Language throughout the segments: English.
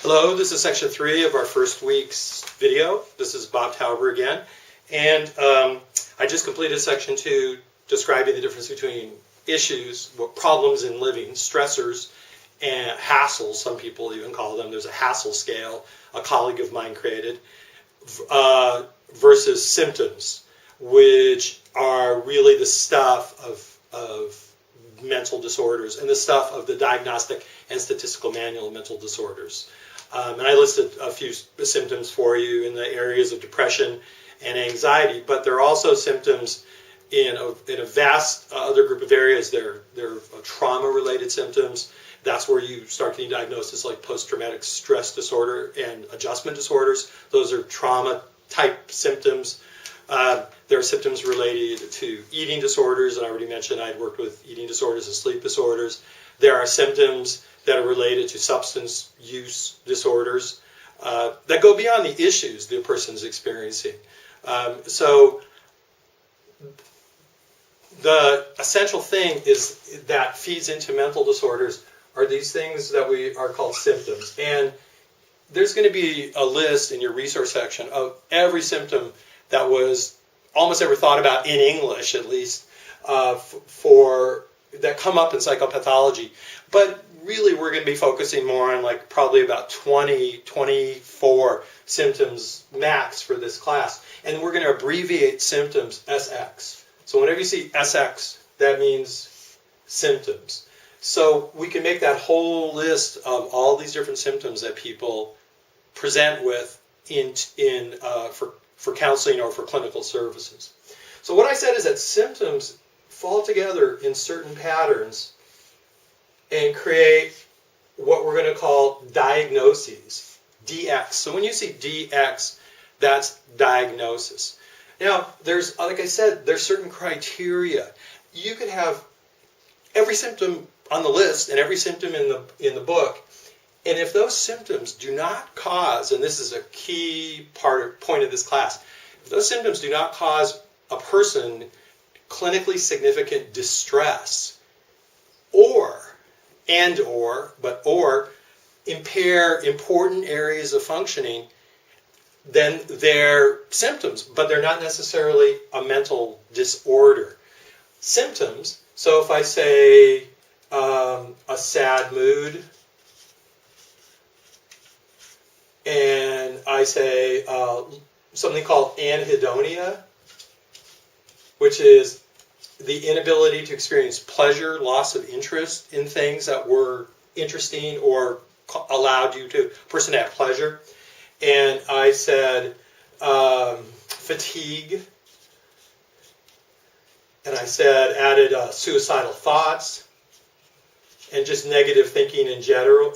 Hello, this is section 3 of our first week's video. This is Bob Tauber again. And I just completed section 2 describing the difference between issues, problems in living, stressors, and hassles, some people even call them. There's a hassle scale a colleague of mine created, versus symptoms, which are really the stuff of mental disorders and the stuff of the Diagnostic and Statistical Manual of Mental Disorders. And I listed a few symptoms for you in the areas of depression and anxiety, but there are also symptoms in a vast other group of areas. They're trauma-related symptoms. That's where you start getting diagnoses like post-traumatic stress disorder and adjustment disorders. Those are trauma-type symptoms. There are symptoms related to eating disorders, and I already mentioned I'd worked with eating disorders and sleep disorders. There are symptoms that are related to substance use disorders that go beyond the issues the person's experiencing. So the essential thing is that feeds into mental disorders are these things that we are called symptoms. And there's going to be a list in your resource section of every symptom that was almost ever thought about in English, at least, that come up in psychopathology. But really, we're going to be focusing more on like probably about 24 symptoms max for this class. And we're going to abbreviate symptoms SX. So whenever you see SX, that means symptoms. So we can make that whole list of all these different symptoms that people present with for counseling or for clinical services. So what I said is that symptoms fall together in certain patterns and create what we're going to call diagnoses, DX. So when you see DX, that's diagnosis. Now, there's, like I said, there's certain criteria. You could have every symptom on the list and every symptom in the book, and if those symptoms do not cause, and this is a key point of this class, if those symptoms do not cause a person clinically significant distress or impair important areas of functioning, then they're symptoms, but they're not necessarily a mental disorder. Symptoms, so if I say a sad mood, and I say something called anhedonia, which is the inability to experience pleasure, loss of interest in things that were interesting or allowed you to person to have pleasure. And I said fatigue, and I said added suicidal thoughts, and just negative thinking in general.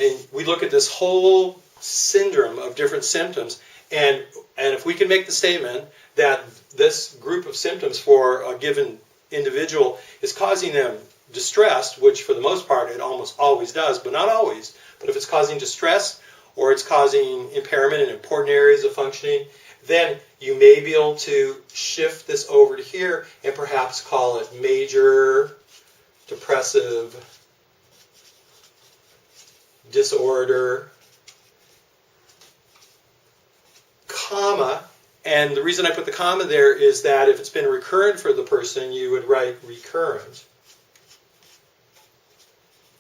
And we look at this whole syndrome of different symptoms, and if we can make the statement that this group of symptoms for a given individual is causing them distress, which for the most part it almost always does, but not always, but if it's causing distress or it's causing impairment in important areas of functioning, then you may be able to shift this over to here and perhaps call it major depressive disorder, comma, and the reason I put the comma there is that if it's been recurrent for the person, you would write recurrent.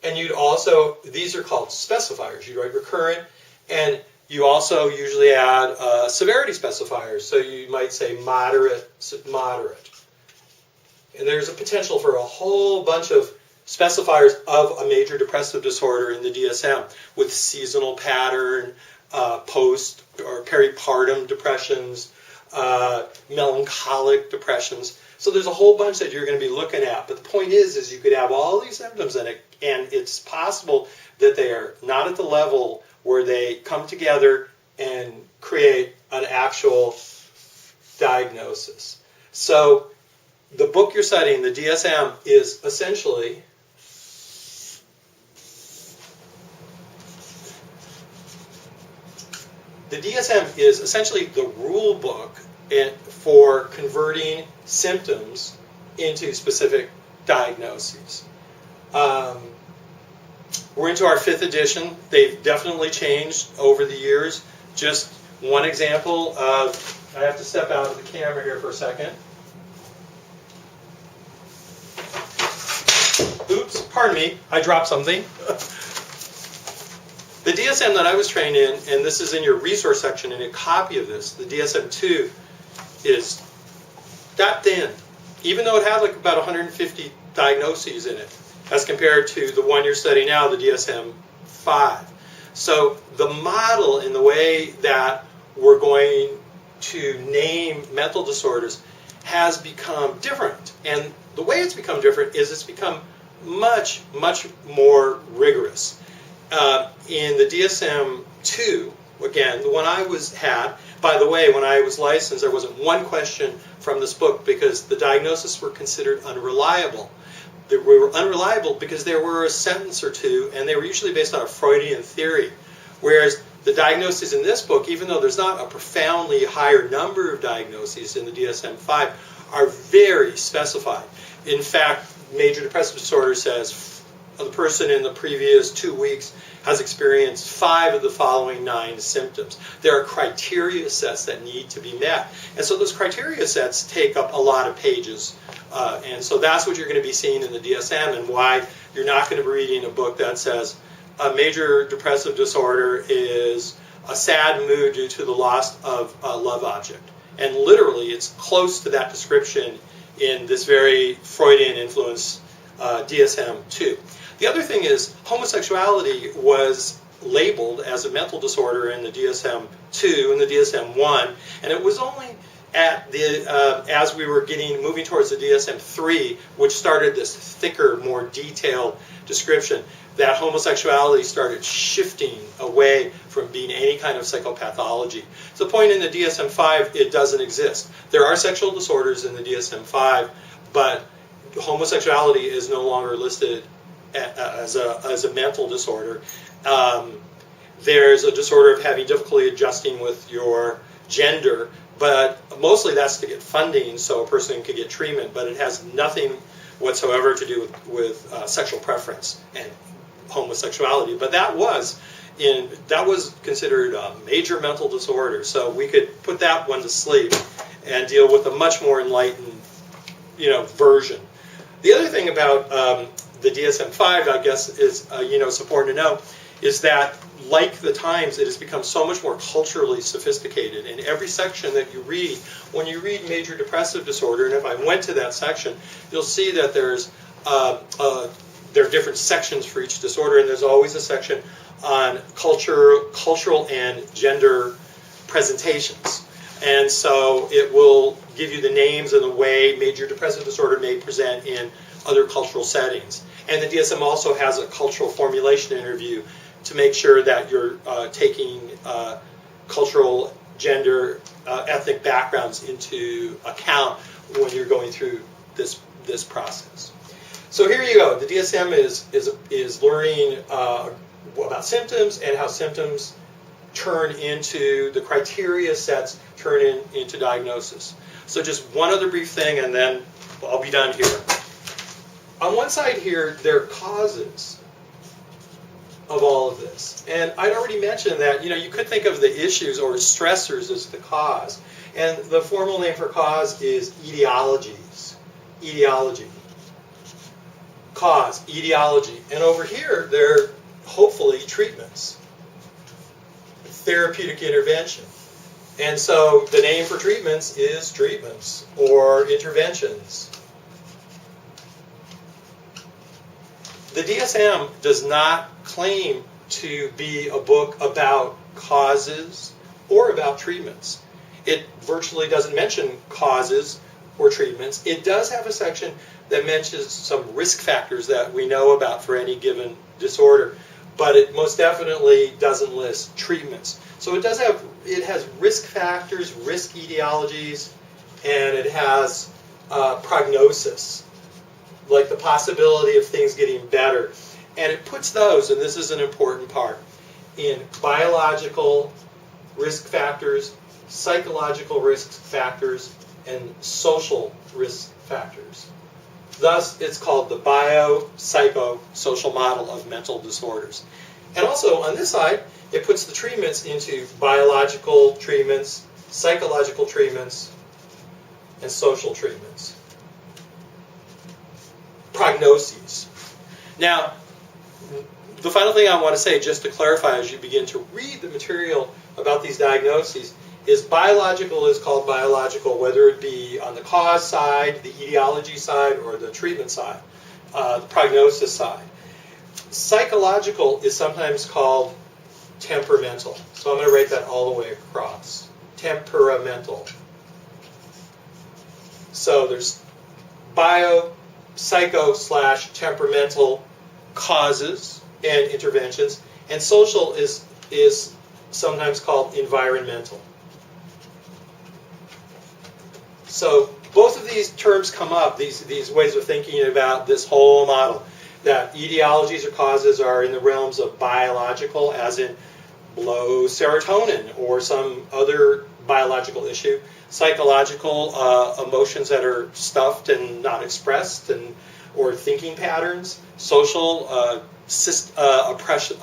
And you'd also, these are called specifiers. You write recurrent, and you also usually add severity specifiers. So you might say moderate. And there's a potential for a whole bunch of specifiers of a major depressive disorder in the DSM with seasonal pattern, post or peripartum depressions, melancholic depressions. So there's a whole bunch that you're going to be looking at. But the point is you could have all these symptoms in it, and it's possible that they are not at the level where they come together and create an actual diagnosis. So the book you're studying, the DSM, is essentially the DSM is essentially the rule book for converting symptoms into specific diagnoses. We're into our 5th edition. They've definitely changed over the years. Just one example of, I have to step out of the camera here for a second. Oops, pardon me, I dropped something. The DSM that I was trained in, and this is in your resource section, and a copy of this, the DSM-2, is that thin. Even though it had like about 150 diagnoses in it, as compared to the one you're studying now, the DSM-5. So the model in the way that we're going to name mental disorders has become different. And the way it's become different is it's become much, much more rigorous. In the DSM-2, again, the one I had, by the way, when I was licensed, there wasn't one question from this book because the diagnoses were considered unreliable. They were unreliable because there were a sentence or two, and they were usually based on a Freudian theory. Whereas the diagnoses in this book, even though there's not a profoundly higher number of diagnoses in the DSM-5, are very specified. In fact, major depressive disorder says the person in the previous 2 weeks has experienced 5 of the following 9 symptoms. There are criteria sets that need to be met. And so those criteria sets take up a lot of pages. And so that's what you're going to be seeing in the DSM, and why you're not going to be reading a book that says a major depressive disorder is a sad mood due to the loss of a love object. And literally, it's close to that description in this very Freudian-influenced DSM-2. The other thing is, homosexuality was labeled as a mental disorder in the DSM-2 and the DSM-1, and it was only at the as we were moving towards the DSM-3, which started this thicker, more detailed description, that homosexuality started shifting away from being any kind of psychopathology. To the point in the DSM-5, it doesn't exist. There are sexual disorders in the DSM-5, but homosexuality is no longer listed as a mental disorder. There's a disorder of having difficulty adjusting with your gender, but mostly that's to get funding so a person can get treatment, but it has nothing whatsoever to do with sexual preference and homosexuality. But that was considered a major mental disorder, so we could put that one to sleep and deal with a much more enlightened, version. The other thing about the DSM-5, I guess, is it's important to know, is that like the Times, it has become so much more culturally sophisticated. In every section that you read, when you read major depressive disorder, and if I went to that section, you'll see that there are different sections for each disorder, and there's always a section on cultural and gender presentations. And so it will give you the names and the way major depressive disorder may present in other cultural settings. And the DSM also has a cultural formulation interview to make sure that you're taking cultural, gender, ethnic backgrounds into account when you're going through this process. So here you go. The DSM is learning about symptoms and how symptoms turn into the criteria sets, turn into diagnosis. So just one other brief thing, and then I'll be done here. On one side here, there are causes of all of this. And I'd already mentioned that, you could think of the issues or stressors as the cause. And the formal name for cause is etiologies. Etiology. Cause, etiology. And over here, there are hopefully treatments. Therapeutic intervention. And so the name for treatments is treatments or interventions. The DSM does not claim to be a book about causes or about treatments. It virtually doesn't mention causes or treatments. It does have a section that mentions some risk factors that we know about for any given disorder, but it most definitely doesn't list treatments. So it has risk factors, risk etiologies, and it has prognosis, like the possibility of things getting better. And it puts those, and this is an important part, in biological risk factors, psychological risk factors, and social risk factors. Thus, it's called the biopsychosocial model of mental disorders. And also, on this side, it puts the treatments into biological treatments, psychological treatments, and social treatments. Prognoses. Now, the final thing I want to say, just to clarify as you begin to read the material about these diagnoses, is biological is called biological, whether it be on the cause side, the etiology side, or the treatment side, the prognosis side. Psychological is sometimes called temperamental. So I'm going to write that all the way across. Temperamental. So there's psycho/temperamental causes and interventions, and social is sometimes called environmental. So both of these terms come up, these ways of thinking about this whole model, that etiologies or causes are in the realms of biological, as in low serotonin or some other biological issue, psychological emotions that are stuffed and not expressed, or thinking patterns, social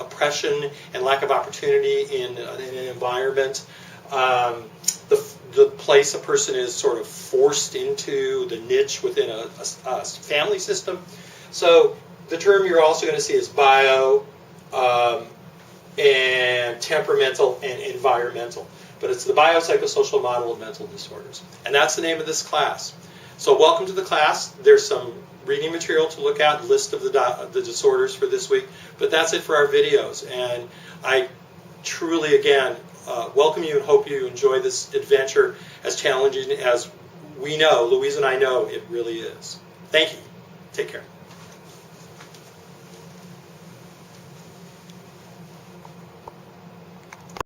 oppression and lack of opportunity in an environment, the place a person is sort of forced into, the niche within a family system. So the term you're also going to see is bio and temperamental and environmental. But it's the biopsychosocial model of mental disorders. And that's the name of this class. So welcome to the class. There's some reading material to look at, list of the disorders for this week. But that's it for our videos. And I truly, again, welcome you and hope you enjoy this adventure, as challenging as we know, Louise and I know, it really is. Thank you. Take care.